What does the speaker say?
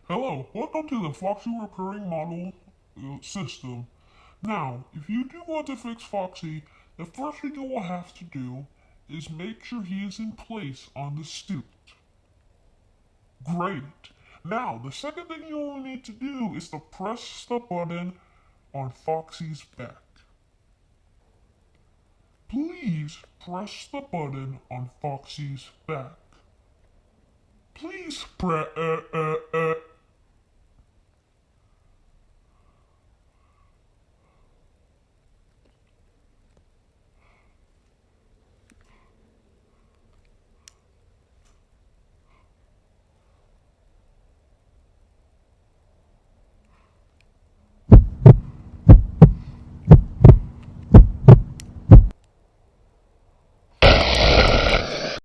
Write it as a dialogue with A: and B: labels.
A: Hello, welcome to the Foxy repairing model system. Now, if you do want to fix Foxy, the first thing you will have to do is make sure he is in place on the stoop. Great. Now, the second thing you will need to do is to press the button on Foxy's back. Please press the button on Foxy's back. Please press.